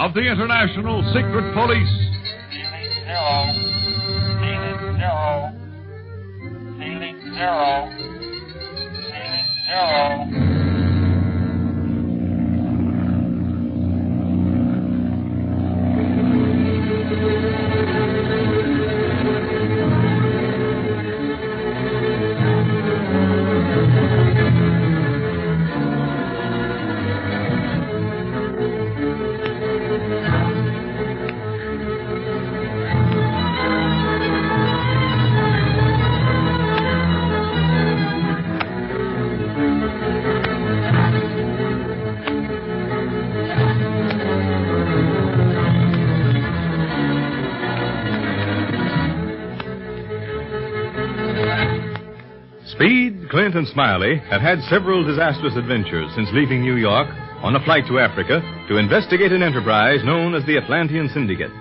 of the International Secret Police. Ceiling zero. Ceiling zero. Ceiling zero. Ceiling zero. Speed, Clint, and Smiley have had several disastrous adventures since leaving New York on a flight to Africa to investigate an enterprise known as the Atlantean Syndicate.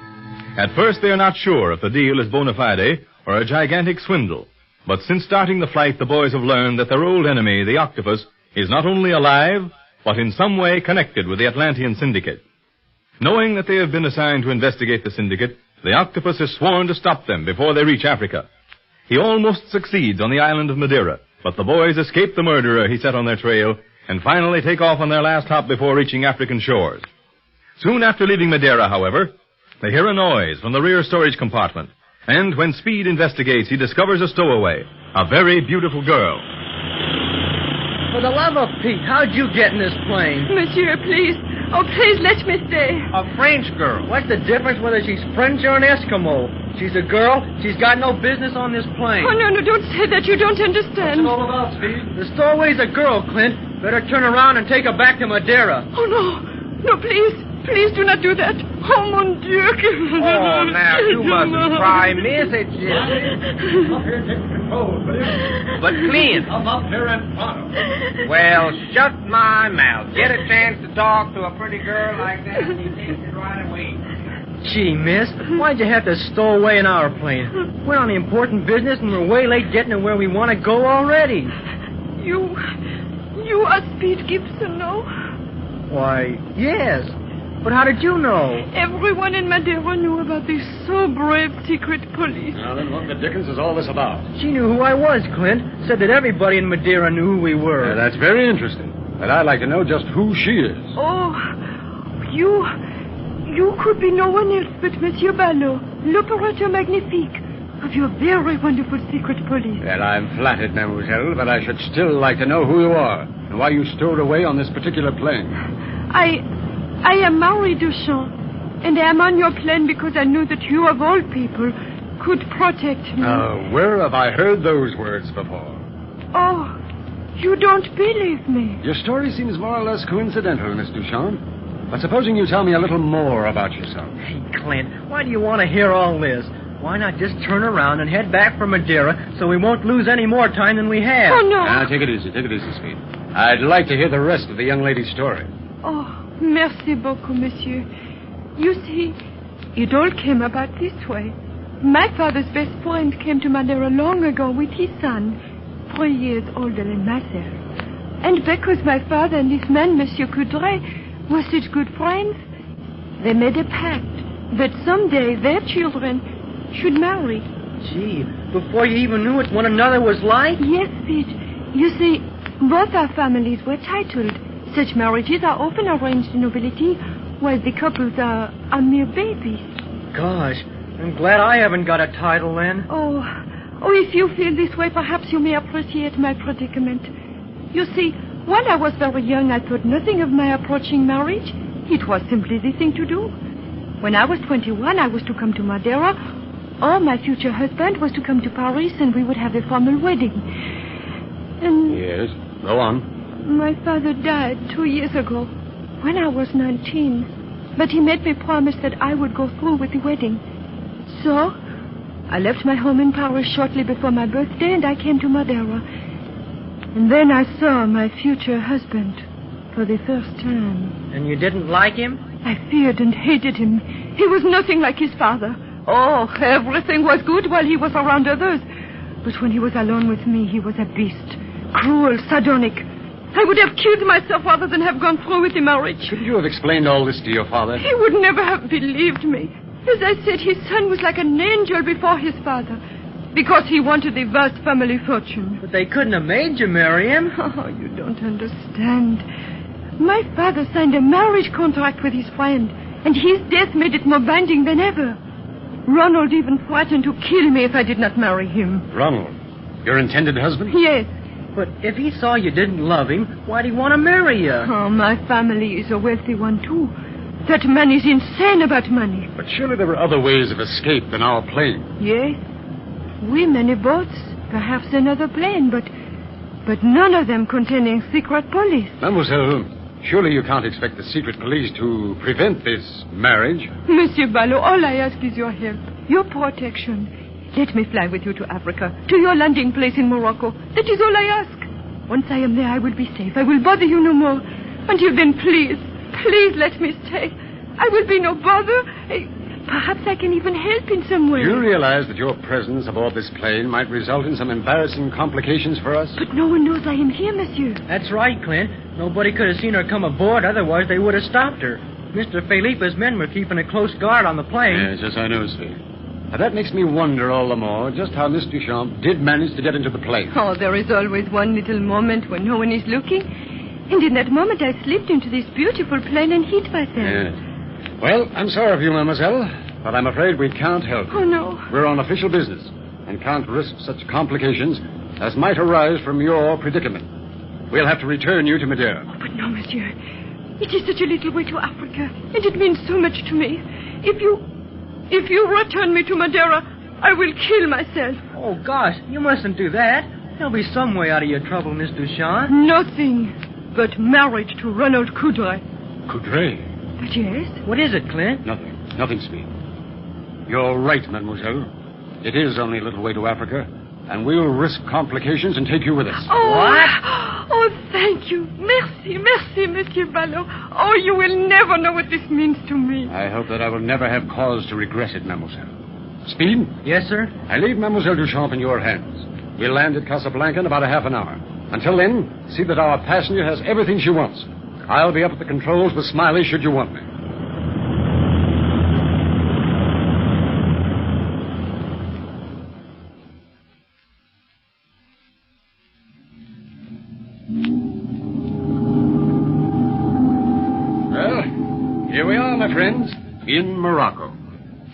At first, they are not sure if the deal is bona fide or a gigantic swindle. But since starting the flight, the boys have learned that their old enemy, the Octopus, is not only alive, but in some way connected with the Atlantean Syndicate. Knowing that they have been assigned to investigate the Syndicate, the Octopus has sworn to stop them before they reach Africa. He almost succeeds on the island of Madeira, but the boys escape the murderer he set on their trail and finally take off on their last hop before reaching African shores. Soon after leaving Madeira, however, they hear a noise from the rear storage compartment, and when Speed investigates, he discovers a stowaway, a very beautiful girl. For the love of Pete, how'd you get in this plane? Monsieur, please. Oh, please let me stay. A French girl. What's the difference whether she's French or an Eskimo? She's a girl. She's got no business on this plane. Oh, no, don't say that. You don't understand. What's it all about, Speed? The stowaway's a girl, Clint. Better turn around and take her back to Madeira. Oh, no. No, please. Please do not do that. Oh, mon Dieu. Oh, now, you mustn't cry, miss. It's just... Up here, take control, please. But Clint... Come up here and follow. Well, shut my mouth. Get a chance to talk to a pretty girl like that, and you take it right away. Gee, miss, why'd you have to stow away in our plane? We're on important business, and we're way late getting to where we want to go already. You are Speed Gibson, no? Why, yes. But how did you know? Everyone in Madeira knew about this so brave secret police. Now then, what the dickens is all this about? She knew who I was, Clint. Said that everybody in Madeira knew who we were. That's very interesting. But I'd like to know just who she is. Oh, you could be no one else but Monsieur Barlow, l'operateur magnifique of your very wonderful secret police. Well, I'm flattered, mademoiselle, but I should still like to know who you are and why you stowed away on this particular plane. I am Marie Duchamp, and I am on your plane because I knew that you, of all people, could protect me. Where have I heard those words before? Oh, you don't believe me. Your story seems more or less coincidental, Miss Duchamp. But supposing you tell me a little more about yourself. Hey, Clint, why do you want to hear all this? Why not just turn around and head back for Madeira so we won't lose any more time than we have? Oh, no. Now, take it easy, Speed. I'd like to hear the rest of the young lady's story. Oh, merci beaucoup, monsieur. You see, it all came about this way. My father's best friend came to Madeira long ago with his son, 3 years older than myself. And because my father and this man, Monsieur Coudray, were such good friends, they made a pact that someday their children should marry. Gee, before you even knew what one another was like? Yes, Pete. You see, both our families were titled. Such marriages are often arranged in nobility, while the couples are mere babies. Gosh, I'm glad I haven't got a title then. Oh, if you feel this way, perhaps you may appreciate my predicament. You see, when I was very young, I thought nothing of my approaching marriage. It was simply the thing to do. When I was 21, I was to come to Madeira, or my future husband was to come to Paris, and we would have a formal wedding. And... Yes, go on. My father died 2 years ago, when I was 19. But he made me promise that I would go through with the wedding. So, I left my home in Paris shortly before my birthday, and I came to Madeira. And then I saw my future husband for the first time. And you didn't like him? I feared and hated him. He was nothing like his father. Oh, everything was good while he was around others. But when he was alone with me, he was a beast. Cruel, sardonic. I would have killed myself rather than have gone through with the marriage. Couldn't you have explained all this to your father? He would never have believed me. As I said, his son was like an angel before his father. Because he wanted the vast family fortune. But they couldn't have made you marry him. Oh, you don't understand. My father signed a marriage contract with his friend, and his death made it more binding than ever. Ronald even threatened to kill me if I did not marry him. Ronald? Your intended husband? Yes. But if he saw you didn't love him, why'd he want to marry you? Oh, my family is a wealthy one, too. That man is insane about money. But surely there were other ways of escape than our plane. Yes. We many boats, perhaps another plane, but none of them containing secret police. Mademoiselle, surely you can't expect the secret police to prevent this marriage. Monsieur Barlow, all I ask is your help, your protection. Let me fly with you to Africa, to your landing place in Morocco. That is all I ask. Once I am there, I will be safe. I will bother you no more. Until then, please let me stay. I will be no bother. Perhaps I can even help in some way. Do you realize that your presence aboard this plane might result in some embarrassing complications for us? But no one knows I am here, monsieur. That's right, Clint. Nobody could have seen her come aboard, otherwise they would have stopped her. Mr. Felipe's men were keeping a close guard on the plane. Yes, I know, Speed. Now, that makes me wonder all the more just how Miss Duchamp did manage to get into the plane. Oh, there is always one little moment when no one is looking. And in that moment, I slipped into this beautiful plane and hid myself. Yes. Well, I'm sorry for you, mademoiselle, but I'm afraid we can't help you. Oh, no. We're on official business and can't risk such complications as might arise from your predicament. We'll have to return you to Madeira. Oh, but no, monsieur. It is such a little way to Africa, and it means so much to me. If you return me to Madeira, I will kill myself. Oh, gosh, you mustn't do that. There'll be some way out of your trouble, Miss Duchamp. Nothing but marriage to Ronald Coudray. Coudray? But yes. What is it, Clint? Nothing, Speed. You're right, mademoiselle. It is only a little way to Africa, and we'll risk complications and take you with us. Oh, What? Oh, thank you. Merci, Monsieur Barlow. Oh, you will never know what this means to me. I hope that I will never have cause to regret it, mademoiselle. Speed? Yes, sir? I leave Mademoiselle Duchamp in your hands. We'll land at Casablanca in about a half an hour. Until then, see that our passenger has everything she wants. I'll be up at the controls with Smiley should you want me. Well, here we are, my friends, in Morocco.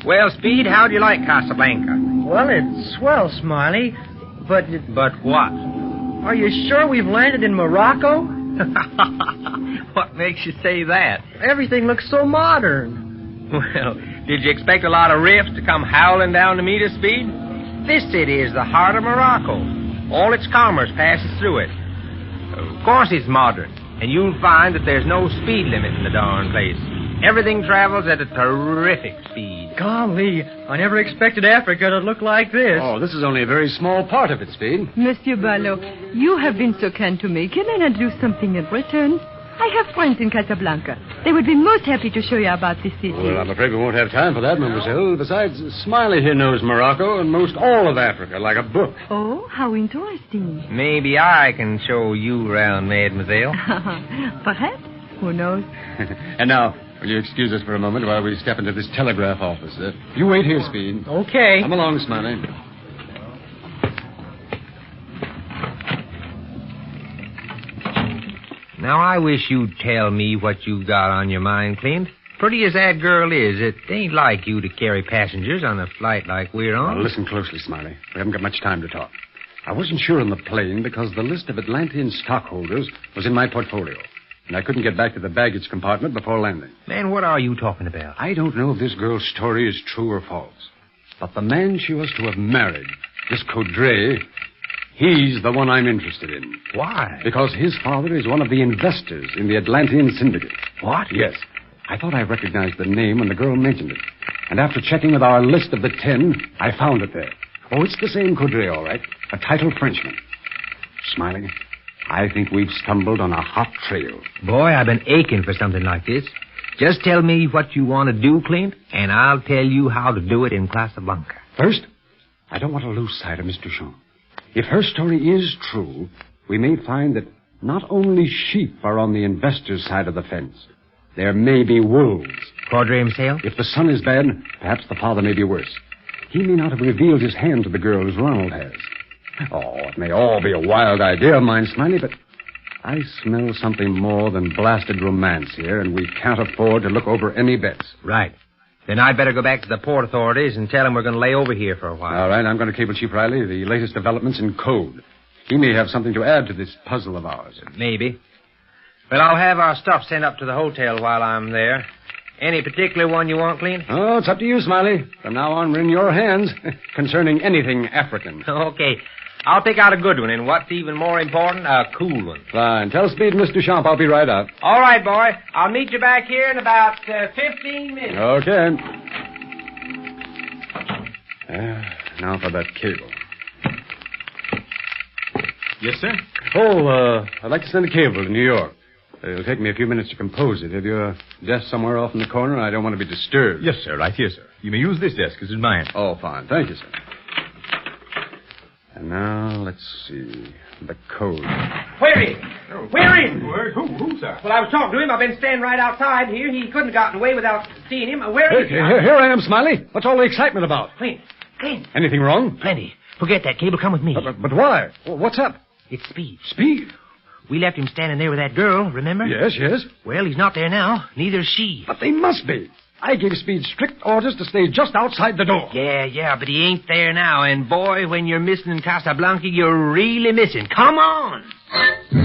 Well, Speed, how do you like Casablanca? Well, it's swell, Smiley, but... But what? Are you sure we've landed in Morocco? What makes you say that? Everything looks so modern. Well, did you expect a lot of riffs to come howling down to meet us, Speed? This city is the heart of Morocco. All its commerce passes through it. Of course it's modern, and you'll find that there's no speed limit in the darn place. Everything travels at a terrific speed. Golly, I never expected Africa to look like this. Oh, this is only a very small part of it, Speed. Monsieur Barlow, you have been so kind to me. Can I not do something in return? I have friends in Casablanca. They would be most happy to show you about this city. Well, I'm afraid we won't have time for that, mademoiselle. Besides, Smiley here knows Morocco and most all of Africa like a book. Oh, how interesting. Maybe I can show you around, mademoiselle. Perhaps. Who knows? And now, will you excuse us for a moment while we step into this telegraph office? You wait here, Speed. Okay. Come along, Smiley. Now, I wish you'd tell me what you got on your mind, Clint. Pretty as that girl is, it ain't like you to carry passengers on a flight like we're on. Now, listen closely, Smiley. We haven't got much time to talk. I wasn't sure on the plane because the list of Atlantean stockholders was in my portfolio, and I couldn't get back to the baggage compartment before landing. Man, what are you talking about? I don't know if this girl's story is true or false, but the man she was to have married, this Coudray, he's the one I'm interested in. Why? Because his father is one of the investors in the Atlantean Syndicate. What? Yes. I thought I recognized the name when the girl mentioned it. And after checking with our list of the 10, I found it there. Oh, it's the same Coudray, all right. A titled Frenchman. Smiley, I think we've stumbled on a hot trail. Boy, I've been aching for something like this. Just tell me what you want to do, Clint, and I'll tell you how to do it in Casablanca. First, I don't want to lose sight of Miss Duchamp. If her story is true, we may find that Not only sheep are on the investor's side of the fence. There may be wolves. Caudry himself? If the son is bad, perhaps the father may be worse. He may not have revealed his hand to the girl as Ronald has. Oh, it may all be a wild idea of mine, Smiley, but I smell something more than blasted romance here, and we can't afford to look over any bets. Right. Then I'd better go back to the port authorities and tell them we're going to lay over here for a while. All right, I'm going to cable Chief Riley the latest developments in code. He may have something to add to this puzzle of ours. Maybe. Well, I'll have our stuff sent up to the hotel while I'm there. Any particular one you want, Clint? Oh, it's up to you, Smiley. From now on, we're in your hands concerning anything African. Okay. I'll pick out a good one, and what's even more important, a cool one. Fine. Tell Speed and Mr. Champ I'll be right out. All right, boy. I'll meet you back here in about 15 minutes. Okay. Now for that cable. Yes, sir? Oh, I'd like to send a cable to New York. It'll take me a few minutes to compose it. Have your desk somewhere off in the corner? I don't want to be disturbed. Yes, sir. Right here, sir. You may use this desk as it's mine. Oh, fine. Thank you, sir. And now, let's see. The code. Where is? Where is? Who, sir? Well, I was talking to him. I've been standing right outside here. He couldn't have gotten away without seeing him. Where is he? Here I am, Smiley. What's all the excitement about? Clint. Anything wrong? Plenty. Forget that cable. Come with me. But why? What's up? It's Speed. Speed? We left him standing there with that girl, remember? Yes. Well, he's not there now. Neither is she. But they must be. I gave Speed strict orders to stay just outside the door. Yeah, but he ain't there now. And, boy, when you're missing in Casablanca, you're really missing. Come on!